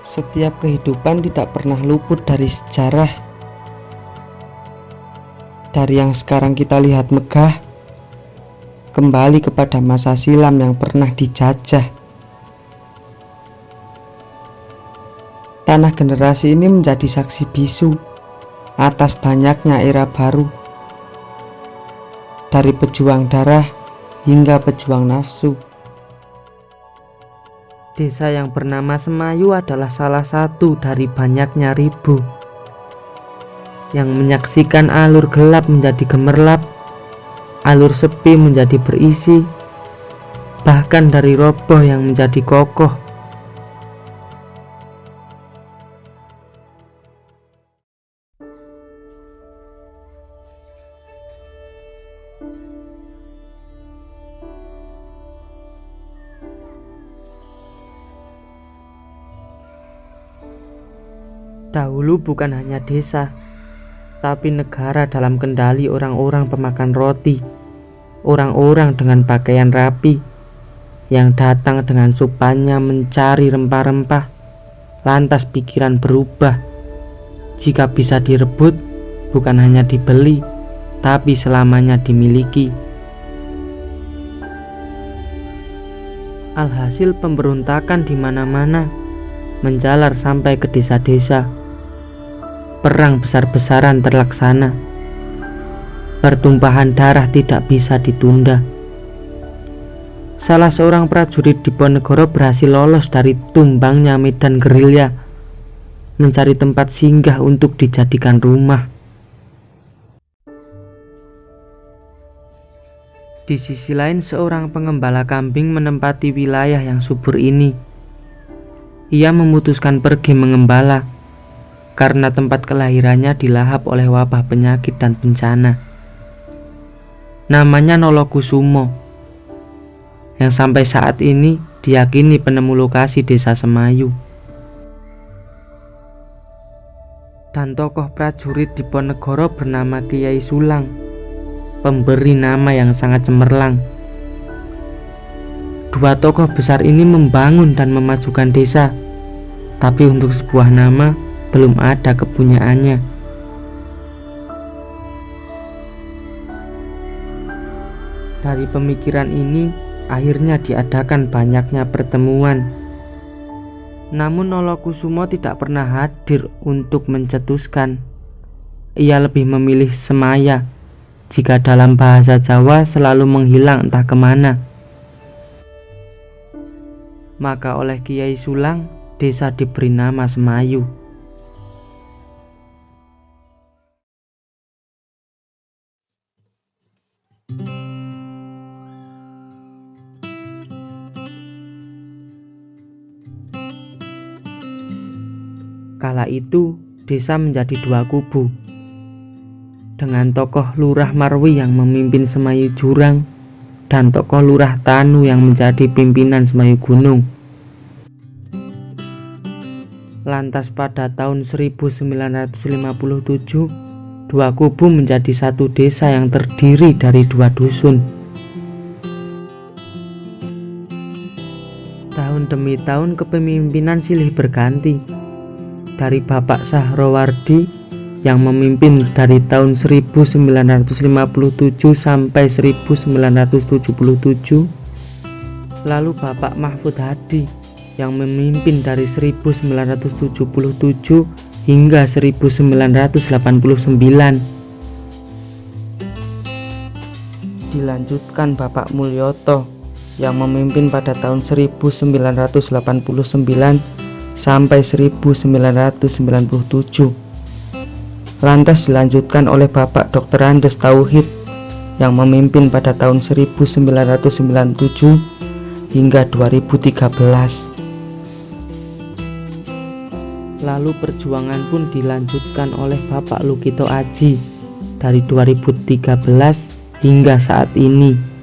Setiap kehidupan tidak pernah luput dari sejarah. Dari yang sekarang kita lihat megah, kembali kepada masa silam yang pernah dijajah. Tanah generasi ini menjadi saksi bisu atas banyaknya era baru. Dari pejuang darah hingga pejuang nafsu. Desa yang bernama Semayu adalah salah satu dari banyaknya ribu yang menyaksikan alur gelap menjadi gemerlap, alur sepi menjadi berisi, bahkan dari roboh yang menjadi kokoh. Dahulu bukan hanya desa, tapi negara dalam kendali orang-orang pemakan roti, orang-orang dengan pakaian rapi, yang datang dengan supannya mencari rempah-rempah. Lantas pikiran berubah, jika bisa direbut, bukan hanya dibeli, tapi selamanya dimiliki. Alhasil pemberontakan di mana-mana, menjalar sampai ke desa-desa. Perang besar-besaran terlaksana. Pertumpahan darah tidak bisa ditunda. Salah seorang prajurit Diponegoro berhasil lolos dari tumbangnya medan gerilya, mencari tempat singgah untuk dijadikan rumah. Di sisi lain, seorang pengembala kambing menempati wilayah yang subur ini. Ia memutuskan pergi mengembala karena tempat kelahirannya dilahap oleh wabah penyakit dan bencana. Namanya Nolokusumo, yang sampai saat ini diyakini penemu lokasi desa Semayu. Dan tokoh prajurit Diponegoro bernama Kiai Sulang, pemberi nama yang sangat cemerlang. Dua tokoh besar ini membangun dan memajukan desa, tapi untuk sebuah nama belum ada kepunyaannya. Dari pemikiran ini akhirnya diadakan banyaknya pertemuan. Namun Nolokusumo tidak pernah hadir untuk mencetuskan. Ia lebih memilih semaya, jika dalam bahasa Jawa selalu menghilang entah kemana. Maka oleh Kiai Sulang, desa diberi nama Semayu. Kala itu desa menjadi dua kubu, dengan tokoh Lurah Marwi yang memimpin Semayu Jurang dan tokoh Lurah Tanu yang menjadi pimpinan Semayu Gunung. Lantas pada tahun 1957, dua kubu menjadi satu desa yang terdiri dari dua dusun. Tahun demi tahun kepemimpinan silih berganti. Dari Bapak Sahrowardi yang memimpin dari tahun 1957 sampai 1977, lalu Bapak Mahfud Hadi yang memimpin dari 1977 hingga 1989. Dilanjutkan Bapak Mulyoto yang memimpin pada tahun 1989 sampai 1997. Lantas dilanjutkan oleh Bapak Dr. Andes Tauhid yang memimpin pada tahun 1997 hingga 2013. Lalu perjuangan pun dilanjutkan oleh Bapak Lukito Aji dari 2013 hingga saat ini.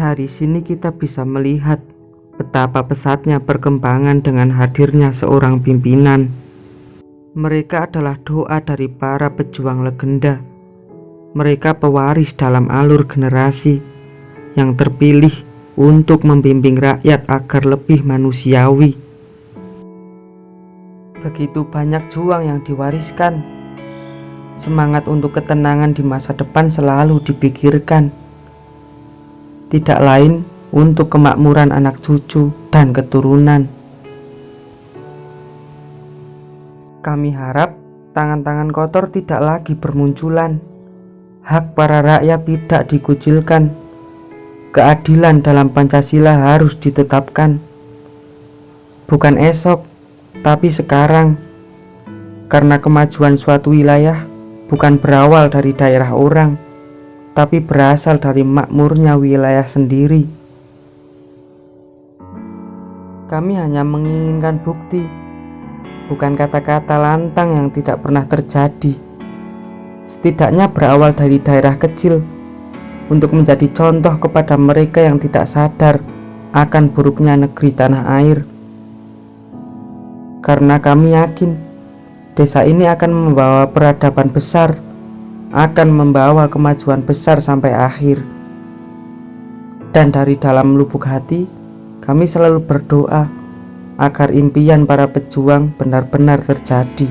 Dari sini kita bisa melihat betapa pesatnya perkembangan dengan hadirnya seorang pimpinan. Mereka adalah doa dari para pejuang legenda. Mereka pewaris dalam alur generasi yang terpilih untuk membimbing rakyat agar lebih manusiawi. Begitu banyak juang yang diwariskan. Semangat untuk ketenangan di masa depan selalu dipikirkan. Tidak lain untuk kemakmuran anak cucu dan keturunan. Kami harap tangan-tangan kotor tidak lagi bermunculan. Hak para rakyat tidak dikucilkan. Keadilan dalam Pancasila harus ditetapkan. Bukan esok, tapi sekarang. Karena kemajuan suatu wilayah bukan berawal dari daerah orang, tapi berasal dari makmurnya wilayah sendiri. Kami hanya menginginkan bukti, bukan kata-kata lantang yang tidak pernah terjadi. Setidaknya berawal dari daerah kecil, untuk menjadi contoh kepada mereka yang tidak sadar akan buruknya negeri tanah air. Karena kami yakin desa ini akan membawa peradaban besar, akan membawa kemajuan besar sampai akhir. Dan dari dalam lubuk hati, kami selalu berdoa agar impian para pejuang benar-benar terjadi.